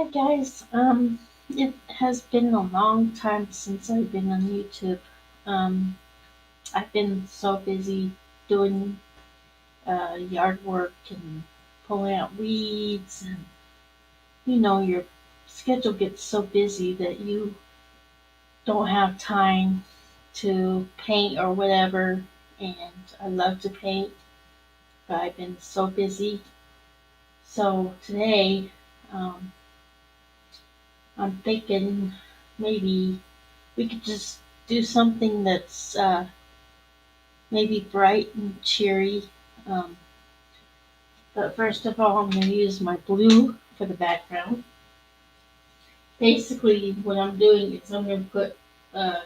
Hi guys, it has been a long time since I've been on YouTube. Um, I've been so busy doing yard work and pulling out weeds, and your schedule gets so busy that you don't have time to paint or whatever. And I love to paint, but I've been so busy. So today, um, I'm thinking maybe we could just do something that's maybe bright and cheery. Um, but first of all, I'm going to use my blue for the background. Basically, what I'm doing is I'm going to put uh,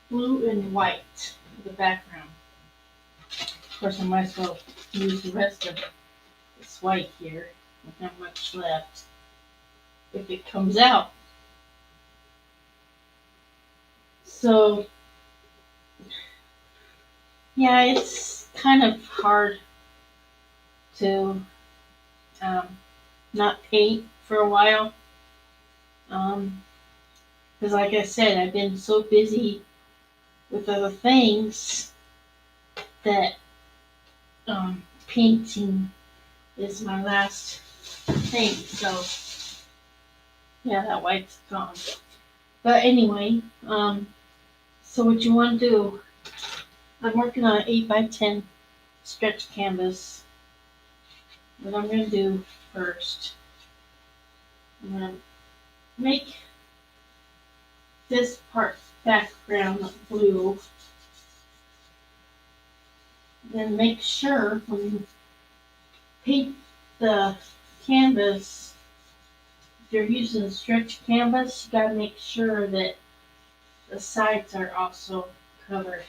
blue and white for the background. Of course, I might as well use the rest of this white here. Not that much left if it comes out. So, yeah, it's kind of hard to um, not paint for a while. Um, Because, like I said, I've been so busy with other things that painting is my last thing. So, yeah, that white's gone. But anyway, so what you want to do, I'm working on an 8 by 10 stretch canvas. What I'm going to do first, I'm going to make this part background blue. Then make sure when you paint the canvas, if you're using stretch canvas, you gotta make sure that the sides are also covered.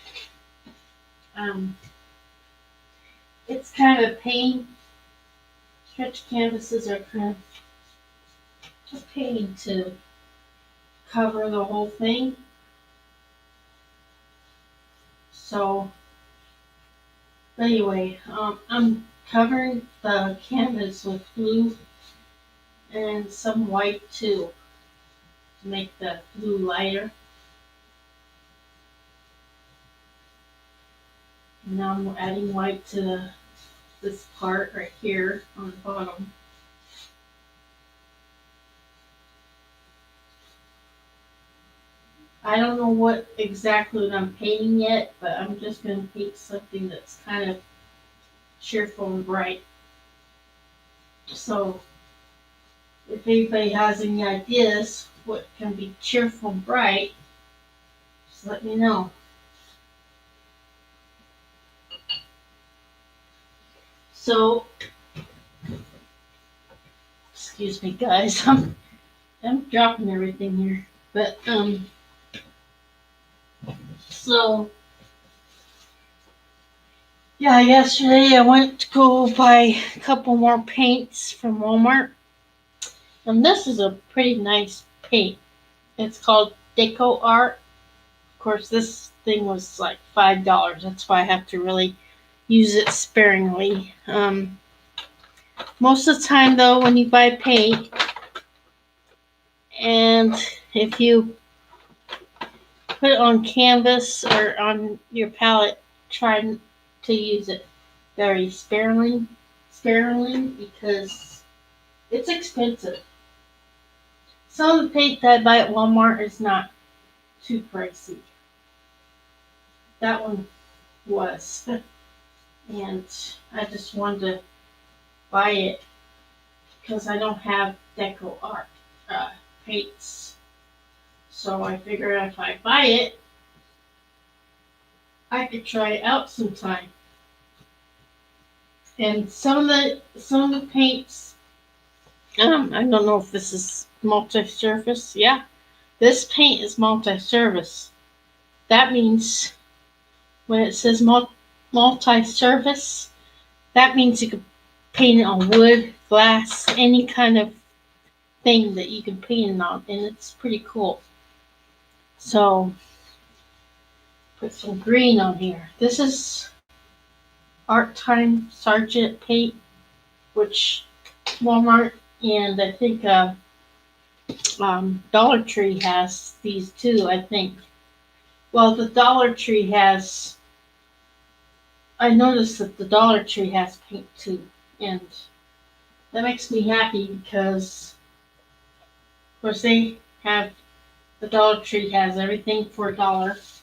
Um, it's kind of a pain. Stretch canvases are kind of a pain to cover the whole thing. So anyway, I'm covering the canvas with blue and some white too to make the blue lighter. And now I'm adding white to this part right here on the bottom. I don't know what exactly I'm painting yet, but I'm just going to paint something that's kind of cheerful and bright. So, if anybody has any ideas what can be cheerful and bright, just let me know. So, excuse me, guys, I'm dropping everything here, but so yeah, yesterday I went to go buy a couple more paints from Walmart, and this is a pretty nice paint. It's called Deco Art. Of course, this thing was like $5. That's why I have to really use it sparingly. Most of the time, though, when you buy paint, and if you put it on canvas or on your palette, try to use it very sparingly because it's expensive. Some of the paint that I buy at Walmart is not too pricey. That one was, and I just wanted to buy it because I don't have deco art paints. So I figured if I buy it, I could try it out sometime. And some of the paints, I don't know if this is multi-surface. Yeah, this paint is multi-surface. That means when it says multi-surface, that means you can paint it on wood, glass, any kind of thing that you can paint it on, and it's pretty cool. So put some green on here. This is Art Time Sergeant paint, which Walmart And I think Dollar Tree has these too. I think. Well, the Dollar Tree has. I noticed that the Dollar Tree has paint too, and that makes me happy because, of course, they have the Dollar Tree has everything for $1,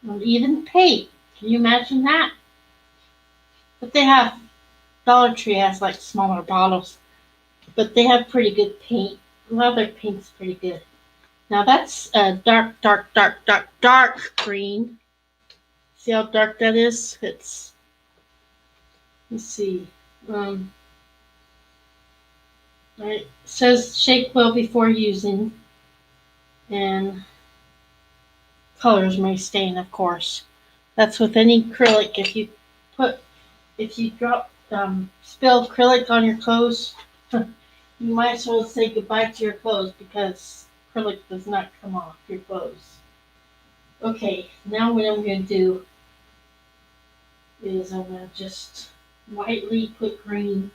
and even paint. Can you imagine that? But they have Dollar Tree has like smaller bottles, but they have pretty good paint. A lot of their paint's pretty good. Now that's a dark, dark, dark, dark, dark green. See how dark that is? Let's see. Um, right. It says shake well before using, and colors may stain, of course. That's with any acrylic. Put, if you spill acrylic on your clothes, you might as well say goodbye to your clothes because acrylic does not come off your clothes. Okay, now what I'm going to do is I'm going to just lightly put green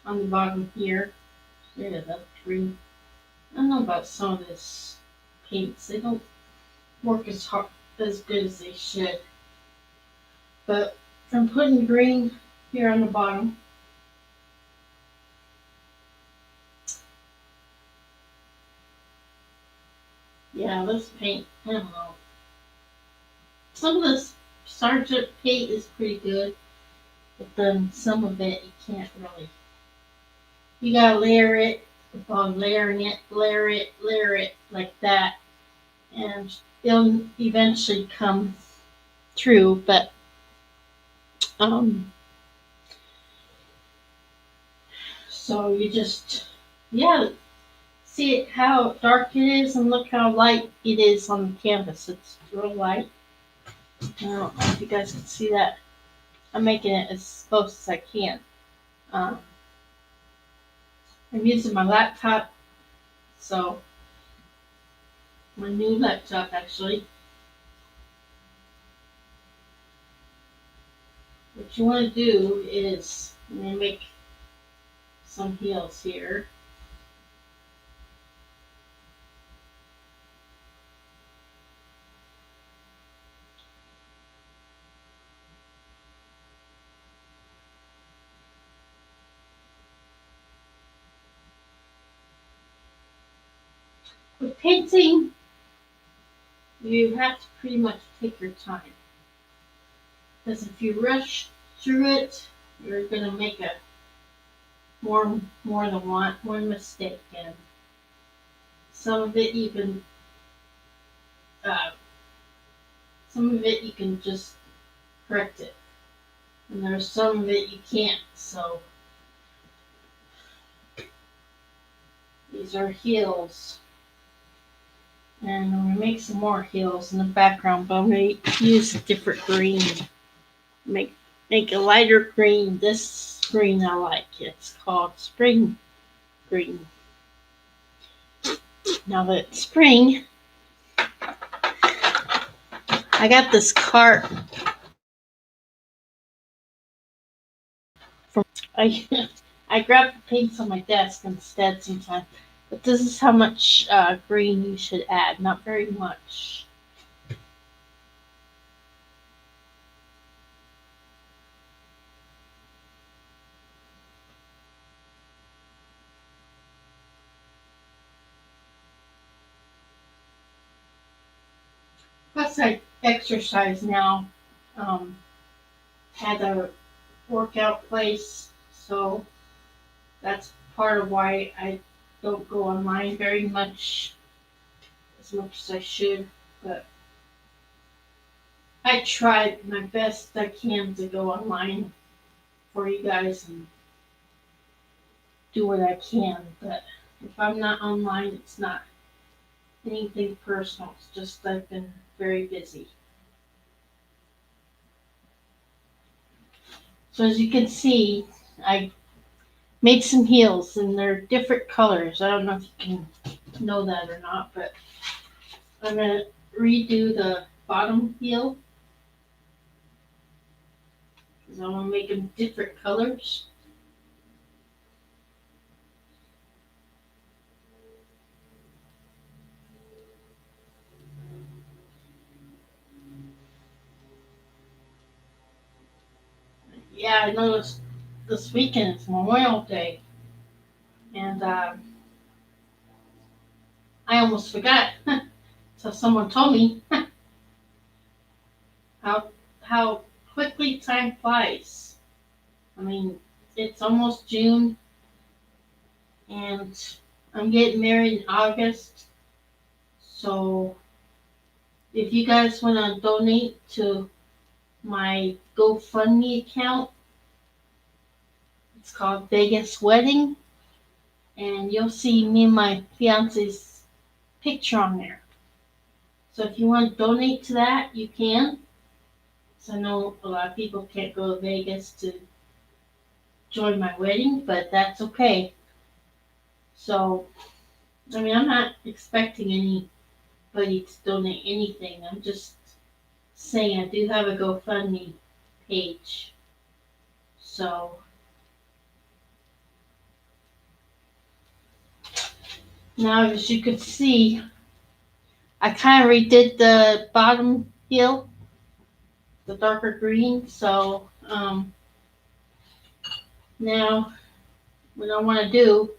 on the bottom here. Yeah, that's green. I don't know about some of this paints. They don't work as good as they should. But I'm putting green here on the bottom. Yeah, this paint, I don't know. Some of this Sergeant paint is pretty good, but then some of it you can't really. You gotta layer it upon layering it, layer it like that, and it'll eventually come through. But um, so you just yeah, see it how dark it is, and look how light it is on the canvas. It's real light. I don't know if you guys can see that. I'm making it as close as I can. Um, I'm using my laptop, so my new laptop actually. What you want to do is I'm gonna make some heels here. With painting, you have to pretty much take your time because if you rush through it, you're gonna make a more than one mistake, and some of it you can uh, some of it you can just correct it, and there's some of it you can't. So these are heels. And I'm gonna make some more heels in the background, but I'm gonna use a different green. Make make a lighter green. This green I like. It's called spring green. Now that it's spring, I got this cart from I I grab the paints on my desk instead sometimes. But this is how much green you should add. Not very much. Plus I exercise now. Um, had a workout place, so that's part of why I don't go online very much, as much as I should. But I try my best I can to go online for you guys and do what I can. But if I'm not online, it's not anything personal. It's just I've been very busy. So as you can see, I made some heels and they're different colors. I don't know if you can know that or not, but I'm gonna redo the bottom heel because I want to make them different colors. Yeah, I noticed this weekend is Memorial Day, and I almost forgot. So someone told me how how quickly time flies. I mean, it's almost June, and I'm getting married in August. So if you guys want to donate to my GoFundMe account, it's called Vegas Wedding, and you'll see me and my fiance's picture on there. So if you want to donate to that, you can. So I know a lot of people can't go to Vegas to join my wedding, but that's okay. So, I mean, I'm not expecting anybody to donate anything. I'm just saying I do have a GoFundMe page. So, now as you can see, I kind of redid the bottom heel, the darker green. So, now what I want to do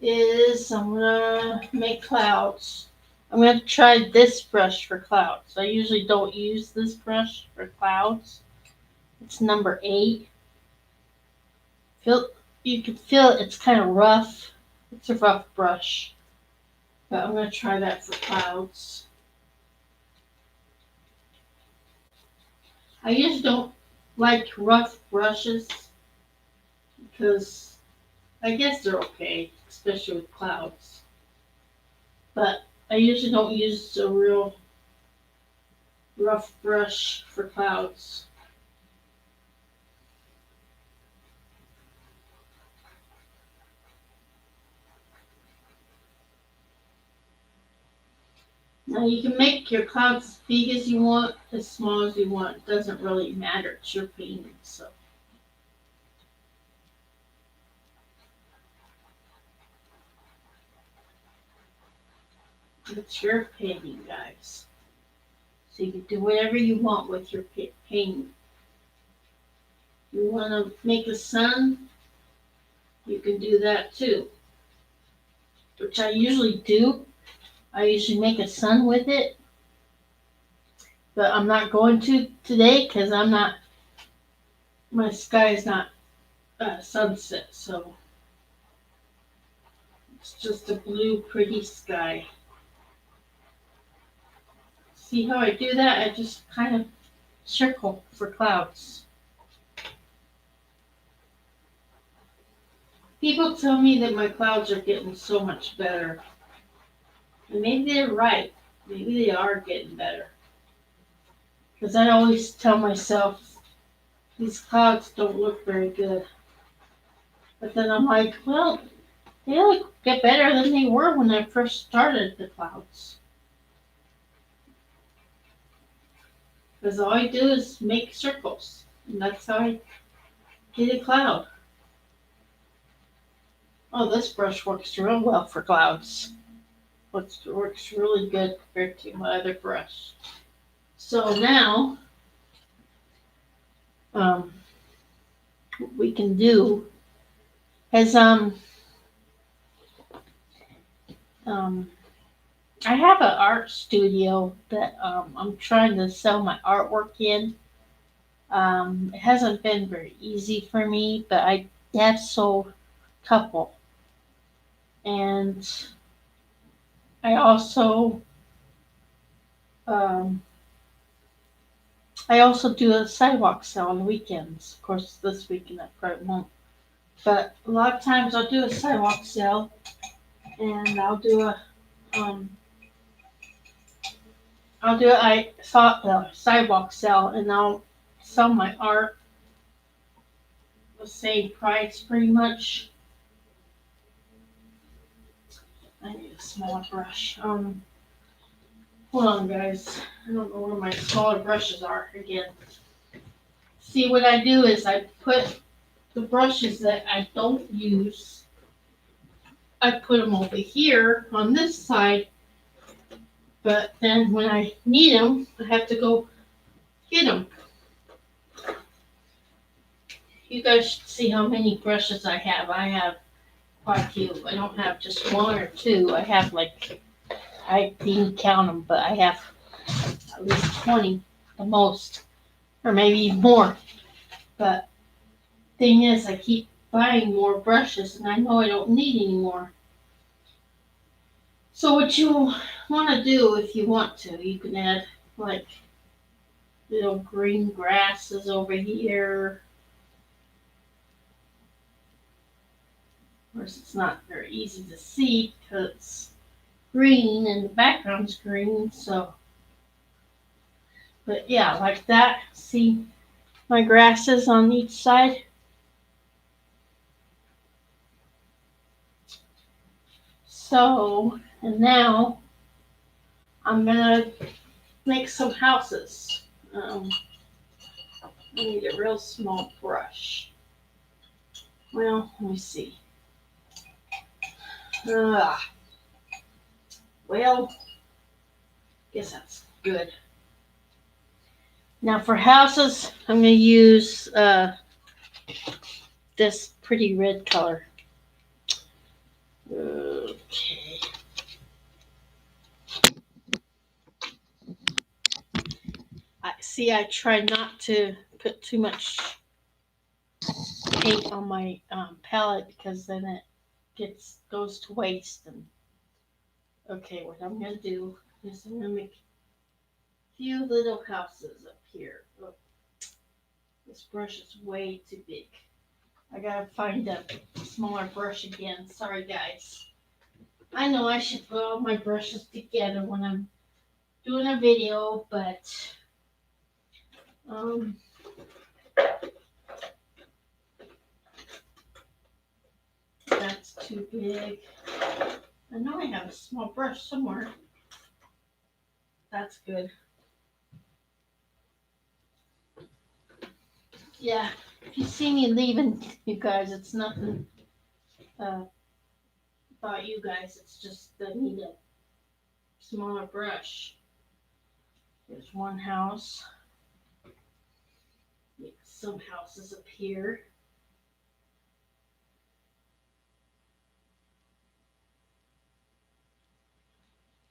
is I'm gonna make clouds. I'm gonna try this brush for clouds. I usually don't use this brush for clouds. It's number 8. Feel you can feel it's kind of rough. It's a rough brush, but I'm gonna try that for clouds. I usually don't like rough brushes because I guess they're okay, especially with clouds. But I usually don't use a real rough brush for clouds. Now you can make your clouds as big as you want, as small as you want. It doesn't really matter. It's your painting, so it's your painting, guys. So you can do whatever you want with your painting. You want to make a sun, you can do that too, which I usually do. I usually make a sun with it, but I'm not going to today because I'm not. My sky is not sunset, so it's just a blue, pretty sky. See how I do that? I just kind of circle for clouds. People tell me that my clouds are getting so much better. And maybe they're right. Maybe they are getting better. Because I always tell myself these clouds don't look very good. But then I'm like, well, they look get better than they were when I first started the clouds. Because all I do is make circles. And that's how I get a cloud. Oh, this brush works real well for clouds. Works really good compared to my other brush. So now, what we can do is um I have an art studio that I'm trying to sell my artwork in. It hasn't been very easy for me, but I have sold a couple, and I also um, I also do a sidewalk sale on the weekends. Of course, this weekend I probably won't, but a lot of times I'll do a sidewalk sale, and um, I'll do a sidewalk sale, and I'll sell my art the same price pretty much. I need a smaller brush. Hold on, guys. I don't know where my smaller brushes are again. See, what I do is I put the brushes that I don't use, I put them over here on this side, but then when I need them, I have to go get them. You guys should see how many brushes I have. I have quite a few. I don't have just one or two. I have like, I didn't count them, but I have at least 20, the most, or maybe even more. But thing is, I keep buying more brushes, and I know I don't need any more. So what you want to do, if you want to, you can add like little green grasses over here. Of course, it's not very easy to see because it's green and the background's green. So, but yeah, like that. See my grasses on each side. So, and now I'm gonna make some houses. I need a real small brush. Well, let me see. Uh, well, guess that's good. Now for houses, I'm gonna use this pretty red color. Okay. I try not to put too much paint on my palette because then it goes to waste. And okay, what I'm gonna do is I'm gonna make a few little houses up here. Oh, this brush is way too big. I gotta find a smaller brush again. Sorry, guys. I know I should put all my brushes together when I'm doing a video, but um, that's too big. I know I have a small brush somewhere. That's good. Yeah, if you see me leaving, you guys, it's nothing uh, about you guys. It's just that I need a smaller brush. There's one house. Some houses up here.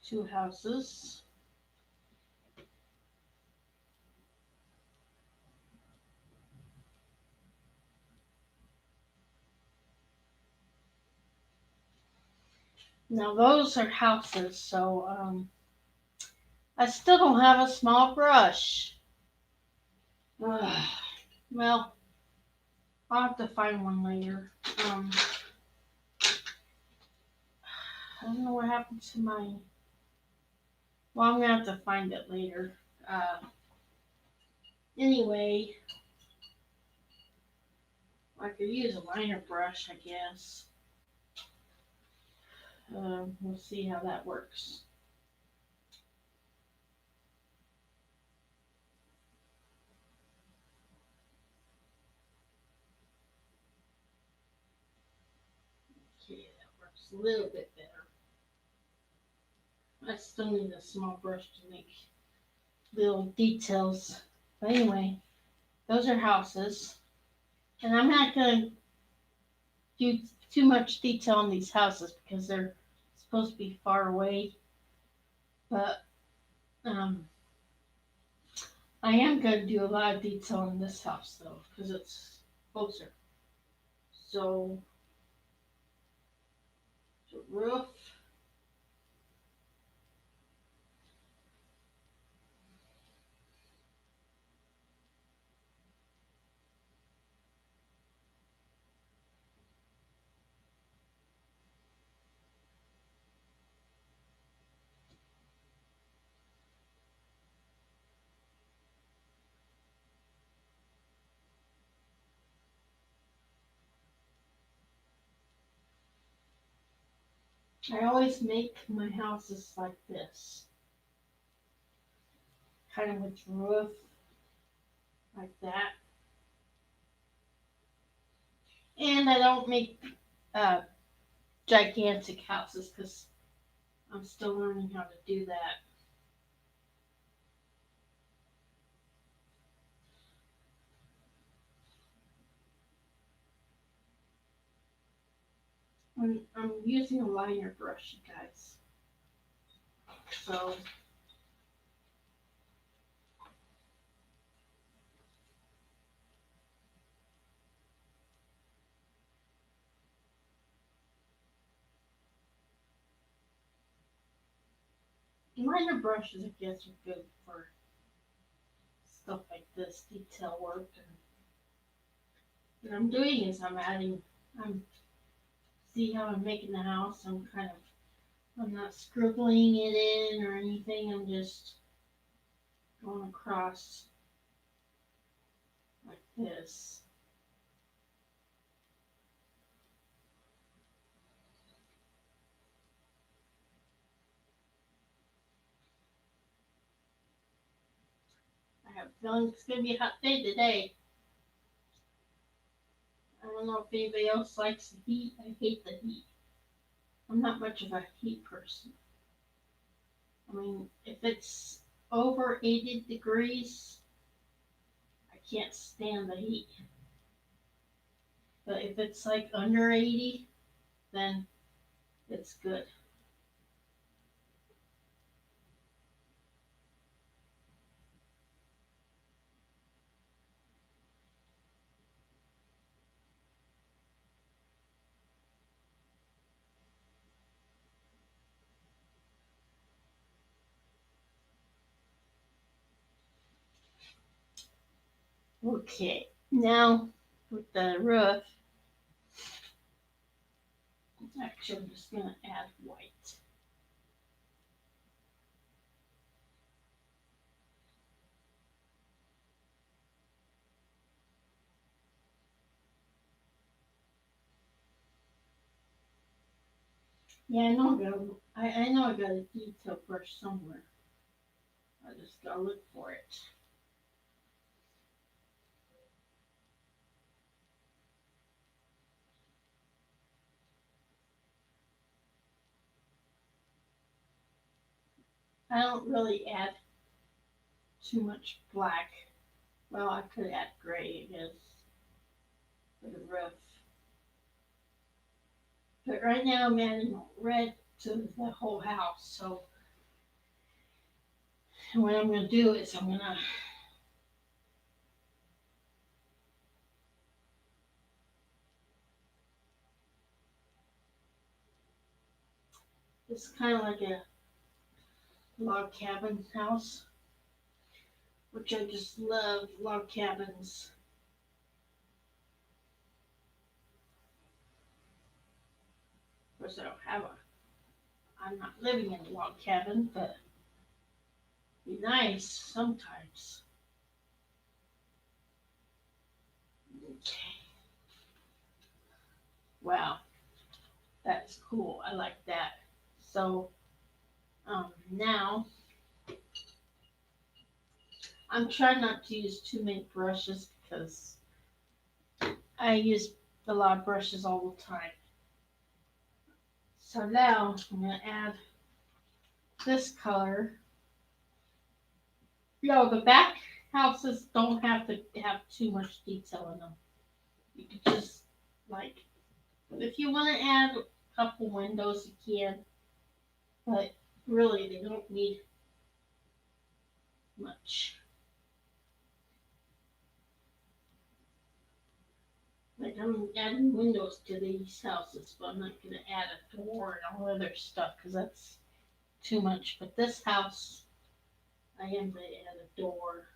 Two houses. Now those are houses, so I still don't have a small brush. Well, I'll have to find one later. I don't know what happened to my. Well, I'm gonna have to find it later. Anyway, I could use a liner brush, I guess. We'll see how that works. Okay, that works a little bit better. I still need a small brush to make little details. But anyway, those are houses. And I'm not going to do too much detail on these houses because they're supposed to be far away. But um, I am going to do a lot of detail on this house though because it's closer. So, the roof. I always make my houses like this, kind of with roof like that. And I don't make uh, gigantic houses because I'm still learning how to do that. I'm using a liner brush, you guys. So liner brushes, I guess, are good for stuff like this, detail work. And what I'm doing is I'm see how I'm making the house. I'm not scribbling it in or anything. I'm just going across like this. I have a feeling it's gonna be a hot day today. I don't know if anybody else likes the heat. I hate the heat. I'm not much of a heat person. I mean, if it's over 80 degrees, I can't stand the heat. But if it's like under 80, then it's good. Okay, now with the roof, actually I'm just gonna add white. Yeah, I know I got a detail brush somewhere. I just gotta look for it. I don't really add too much black. Well, I could add gray, I guess, for the roof. But right now I'm adding red to the whole house. So what I'm gonna do is I'm gonna it's kind of like a log cabin house, which I just love log cabins. Of course, I don't have a. I'm not living in a log cabin, but it'd be nice sometimes. Okay. Wow, that's cool. I like that. So now I'm trying not to use too many brushes because I use a lot of brushes all the time. So now I'm gonna add this color. The back houses don't have to have too much detail in them. You could just like if you want to add a couple windows, you can, but really they don't need much. Like I'm adding windows to these houses, but I'm not gonna add a door and all other stuff because that's too much. But this house, I am gonna add a door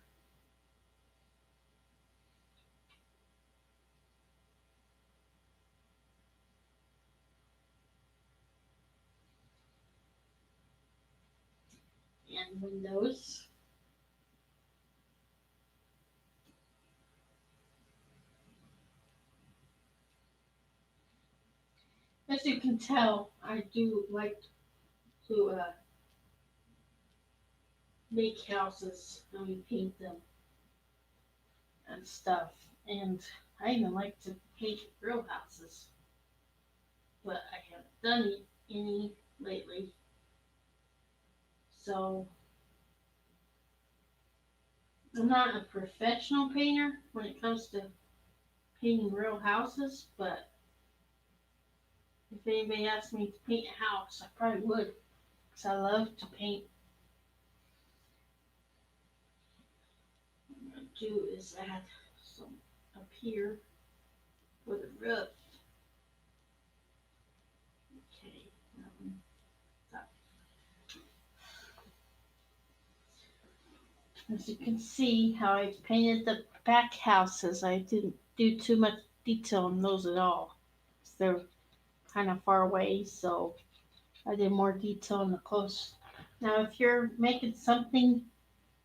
and windows. As you can tell, I do like to make houses. I mean, paint them and stuff. And I even like to paint real houses, but I haven't done any lately. So I'm not a professional painter when it comes to painting real houses, but If anybody asked me to paint a house, I probably would, because I love to paint. What I'm going to do is add some up here for the roof. Okay. That- As you can see how I painted the back houses, I didn't do too much detail on those at all. They're kind of far away, so I did more detail in the close. Now, if you're making something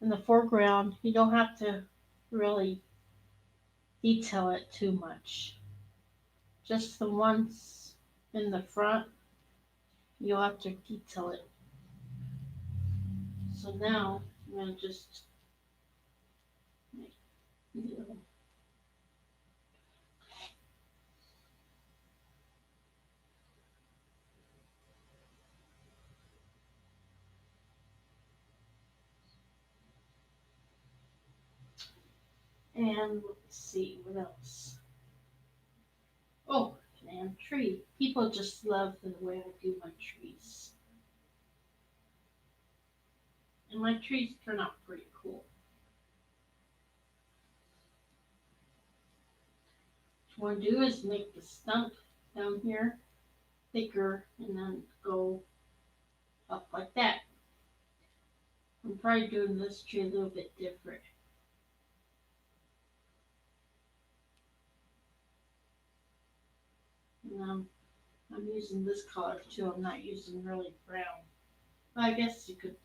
in the foreground, you don't have to really detail it too much. Just the ones in the front, you'll have to detail it. So now I'm going to just make little. And let's see what else. Oh, and tree. People just love the way I do my trees. And my trees turn out pretty cool. What I want to do is make the stump down here thicker and then go up like that. I'm probably doing this tree a little bit different. And I'm using this color too. I'm not using really brown. Well, I guess you could.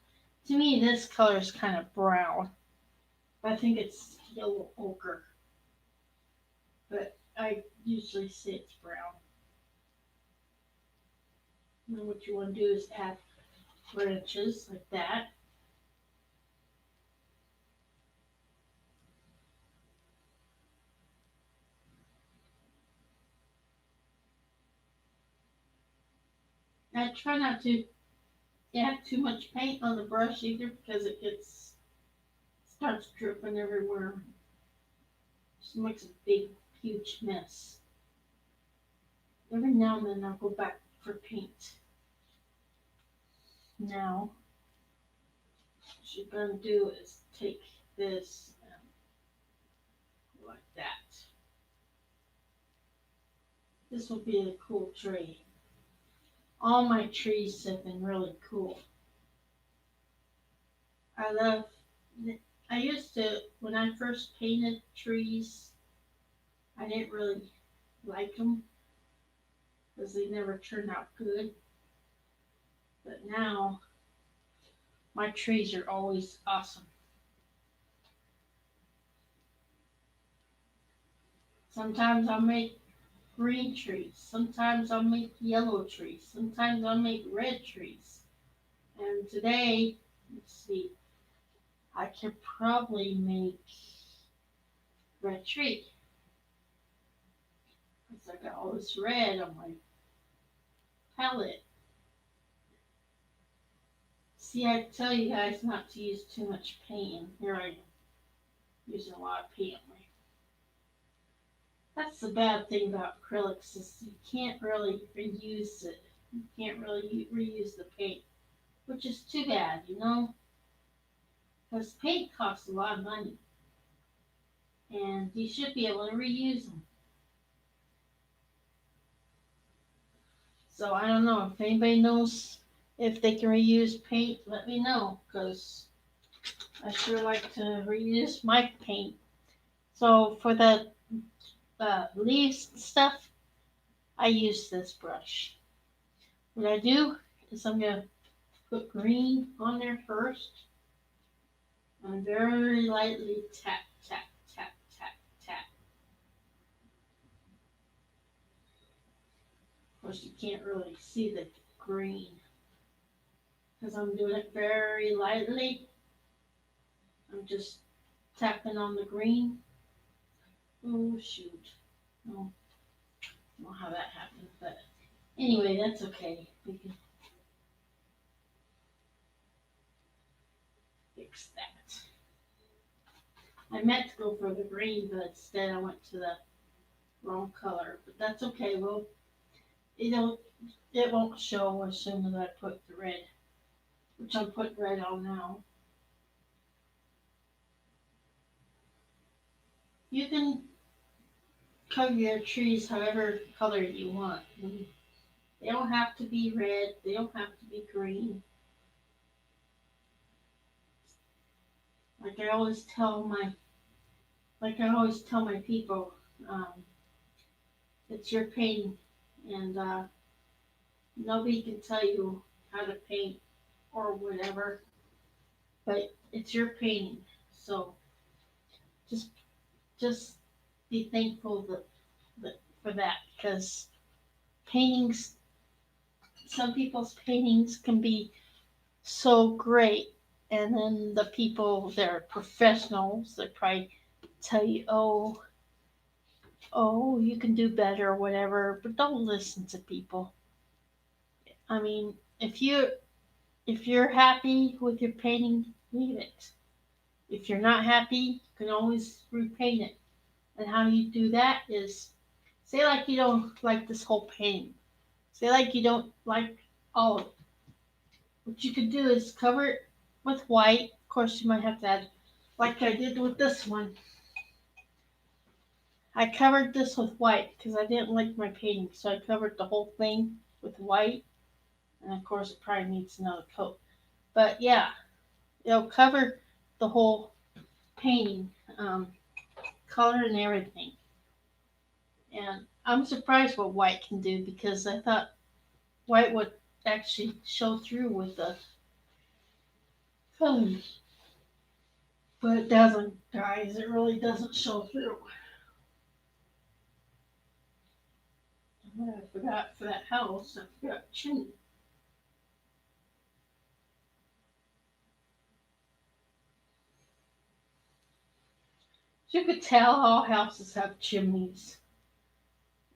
To me, this color is kind of brown. I think it's yellow ochre. But I usually say it's brown. And then what you want to do is add branches like that. I try not to add too much paint on the brush either because it starts dripping everywhere. Just makes a big, huge mess. Every now and then I'll go back for paint. Now, what you're going to do is take this like that. This will be a cool tree. All my trees have been really cool. I love, I used to, when I first painted trees, I didn't really like them because they never turned out good. But now, my trees are always awesome. Sometimes I'll make green trees. Sometimes I'll make yellow trees. Sometimes I'll make red trees. And today, let's see, I could probably make red tree. Because I got all this red on my palette. See, I tell you guys not to use too much paint, and here I am using a lot of paint on my. That's the bad thing about acrylics is you can't really reuse it. You can't really reuse the paint, which is too bad, you know, because paint costs a lot of money, and you should be able to reuse them. So I don't know if anybody knows if they can reuse paint. Let me know, because I sure like to reuse my paint. So for the leaves and stuff, I use this brush. What I do is I'm going to put green on there first and very lightly tap, tap, tap, tap, tap. Of course, you can't really see the green because I'm doing it very lightly. I'm just tapping on the green. Oh, shoot. No, I don't know how that happened, but anyway, that's okay. We can fix that. I meant to go for the green, but instead I went to the wrong color. But that's okay. Well, You know, it won't show as soon as I put the red, which I'm putting red on now. You can color your trees however color you want. They don't have to be red. They don't have to be green. Like I always tell my, like I always tell my people, um, it's your painting, and nobody can tell you how to paint or whatever, but it's your painting. So just just be thankful that for that because paintings, some people's paintings can be so great, and then the people that are professionals they probably tell you, oh, you can do better or whatever, but don't listen to people. I mean, if you're happy with your painting, leave it. If you're not happy, you can always repaint it. And how you do that is say like you don't like this whole painting. Say like you don't like all of it. What you could do is cover it with white. Of course, you might have to add, like I did with this one. I covered this with white because I didn't like my painting, so I covered the whole thing with white. And of course, it probably needs another coat. But yeah, it'll cover the whole painting, color and everything. And I'm surprised what white can do because I thought white would actually show through with the colors. But it doesn't, guys. It really doesn't show through. What I forgot for that house, I forgot chimney. You could tell all houses have chimneys.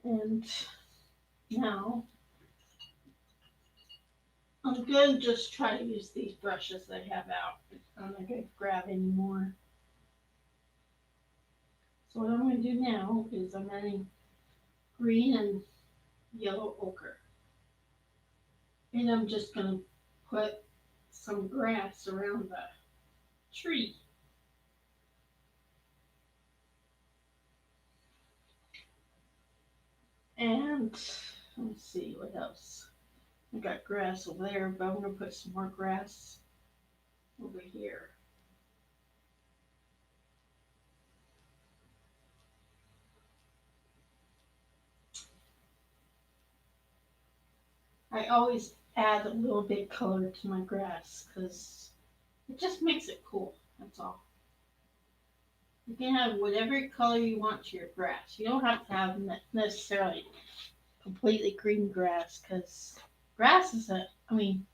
And now I'm going to just try to use these brushes they have out. I'm not going to grab any more. So what I'm going to do now is I'm adding green and yellow ochre. And I'm just going to put some grass around the tree. And let's see what else. I got grass over there, but I'm going to put some more grass over here. I always add a little bit color to my grass because it just makes it cool. That's all. You can have whatever color you want to your grass. You don't have to have necessarily completely green grass because grass is a. I mean,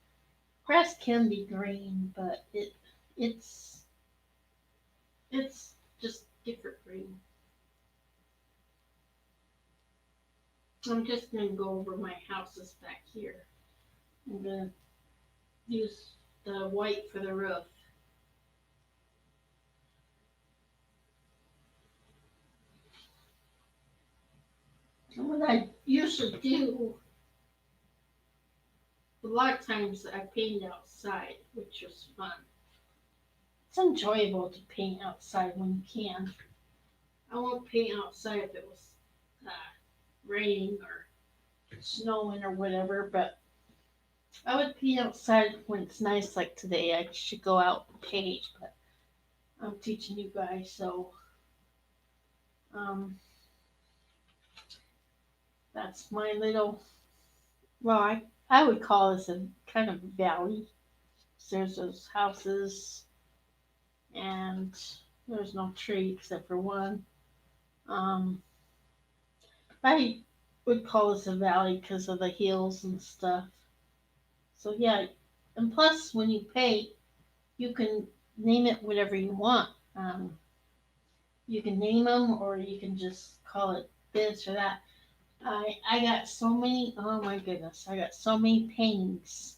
grass can be green, but it's it's just different green. I'm just gonna go over my houses back here. I'm gonna use the white for the roof. And what I usually do, a lot of times I paint outside, which was fun. It's enjoyable to paint outside when you can. I won't paint outside if it was uh, raining or snowing or whatever, but I would paint outside when it's nice like today. I should go out and paint, but I'm teaching you guys, so um, that's my little. Well, I would call this a kind of valley. There's those houses, and there's no tree except for one. Um, I would call this a valley because of the hills and stuff. So yeah, and plus when you paint, you can name it whatever you want. You can name them, or you can just call it this or that. I got so many. Oh my goodness, I got so many paintings.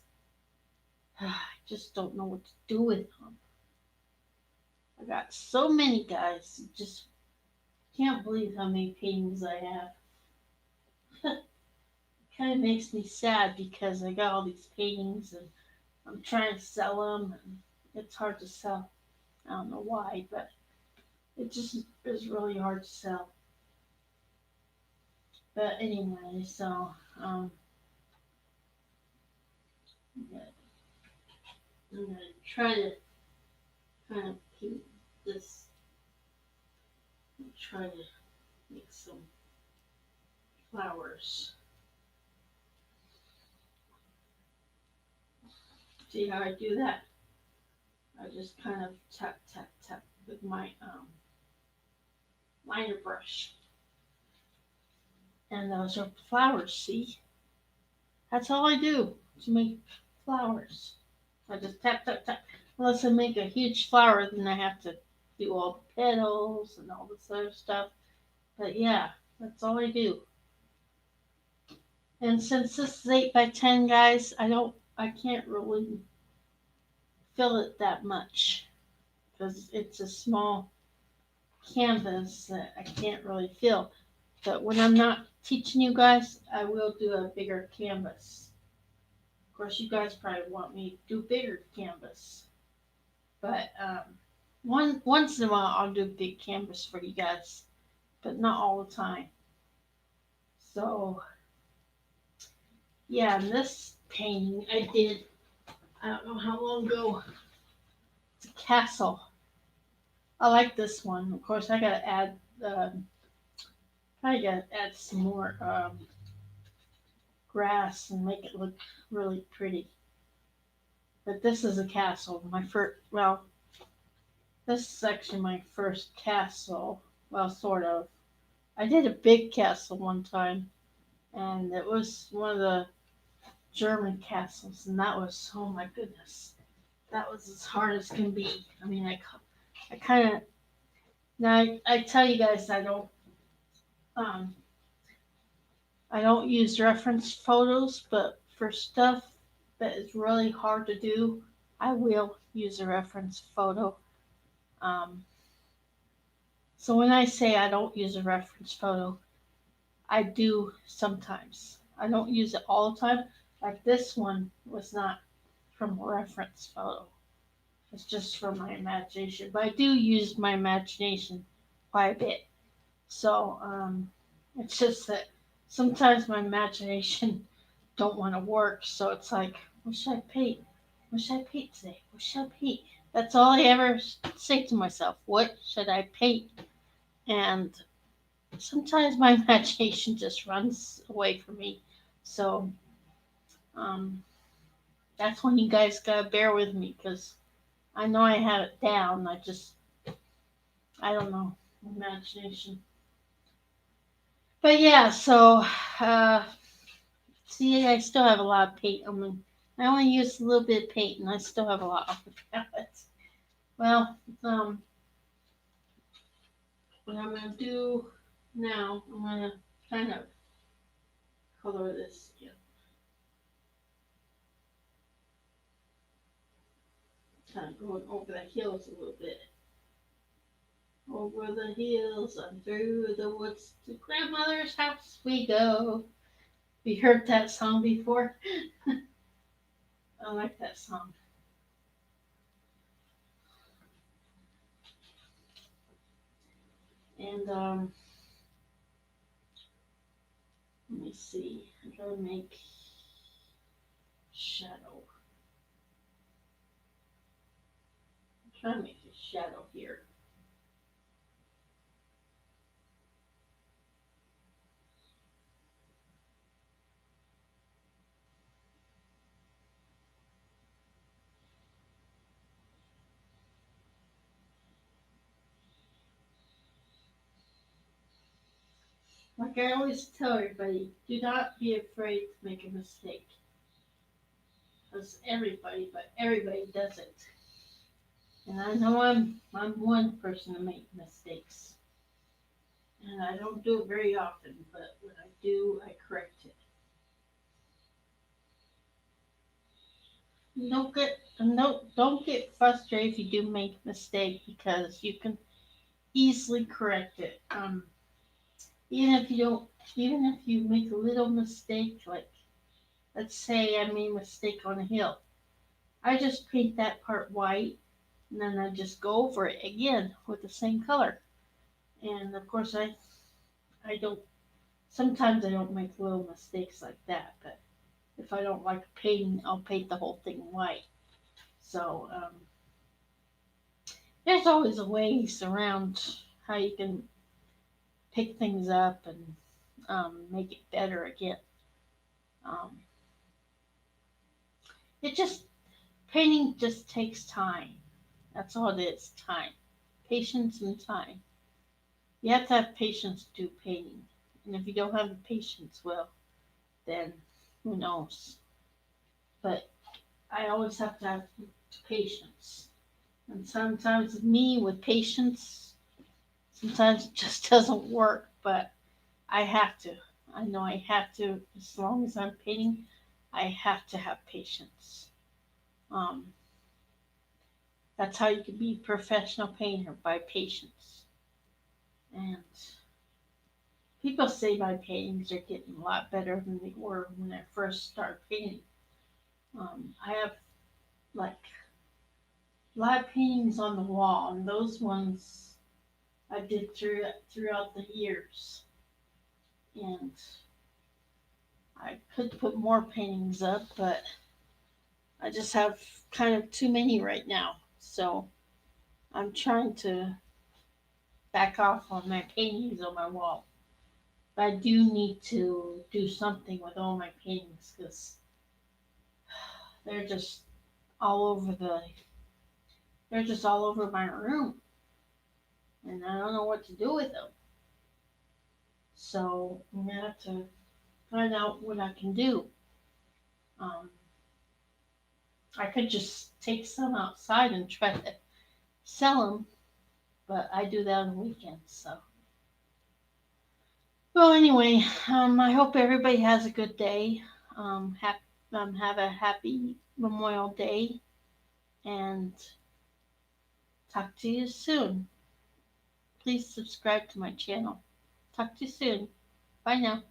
I just don't know what to do with them. I got so many guys. Just can't believe how many paintings I have. kind of makes me sad because I got all these paintings and I'm trying to sell them, and it's hard to sell. I don't know why, but it just is really hard to sell. But anyway, so yeah, I'm gonna try to kind of paint this. Try to make some flowers. See how I do that? I just kind of tap tap tap with my liner brush, and those are flowers. See, that's all I do to make flowers. I just tap tap tap. Unless I make a huge flower, then I have to do all the petals and all this other stuff. But yeah, that's all I do. And since this is 8 by 10, guys, I can't really fill it that much because it's a small canvas that I can't really fill. But when I'm not teaching you guys, I will do a bigger canvas. Of course, you guys probably want me to do bigger canvas, but once in a while I'll do big canvas for you guys, but not all the time. So yeah, and this painting I did, I don't know how long ago. It's a castle. I like this one. Of course, I gotta add. I gotta add some more grass and make it look really pretty. But this is a castle. My first, well, this is actually my first castle. Well, sort of. I did a big castle one time, and it was one of the German castles, and that was, oh my goodness, that was as hard as can be. I mean, I kind of, now I tell you guys um, I don't use reference photos, but for stuff that is really hard to do, I will use a reference photo. Um, so when I say I don't use a reference photo, I do sometimes. I don't use it all the time. Like this one was not from a reference photo. It's just from my imagination. But I do use my imagination quite a bit. So it's just that sometimes my imagination don't want to work. So it's like, what should I paint? What should I paint today? What should I paint? That's all I ever say to myself. What should I paint? And sometimes my imagination just runs away from me. So um, that's when you guys gotta bear with me because I know I have it down. I don't know, imagination. But yeah, so uh, see, I still have a lot of paint. I only used a little bit of paint, and I still have a lot of the palettes. Well, what I'm gonna do now, I'm gonna kind of color this. Yeah, kind of going over the hills a little bit. Over the hills and through the woods to grandmother's house we go. You heard that song before? I like that song. And let me see. I'm gonna make shadow. I'm trying to make a shadow here. Like I always tell everybody, do not be afraid to make a mistake. Because everybody does it. And I know I'm one person to make mistakes. And I don't do it very often, but when I do, I correct it. Don't get frustrated if you do make a mistake because you can easily correct it. Even if you don't Even if you make a little mistake, like let's say I made a mistake on a hill, I just paint that part white and then I just go over it again with the same color. And of course, I don't. Sometimes I don't make little mistakes like that, but if I don't like a painting, I'll paint the whole thing white. So there's always a ways around how you can pick things up and make it better again. Um, it just painting just takes time. That's all it is, time, patience, and time. You have to have patience to do painting, and if you don't have the patience, well, then who knows? But I always have to have patience, and sometimes me with patience, sometimes it just doesn't work. But I have to. I know I have to. As long as I'm painting, I have to have patience. Um, that's how you can be a professional painter, by patience. And people say my paintings are getting a lot better than they were when I first started painting. I have like a lot of paintings on the wall, and those ones I did throughout the years. And I could put more paintings up, but I just have kind of too many right now. So I'm trying to back off on my paintings on my wall. But I do need to do something with all my paintings because they're just all over the they're just all over my room, and I don't know what to do with them. So I'm gonna have to find out what I can do. Um, I could just take some outside and try to sell them, but I do that on the weekends. So, well, anyway, I hope everybody has a good day. Have a happy Memorial Day, and talk to you soon. Please subscribe to my channel. Talk to you soon. Bye now.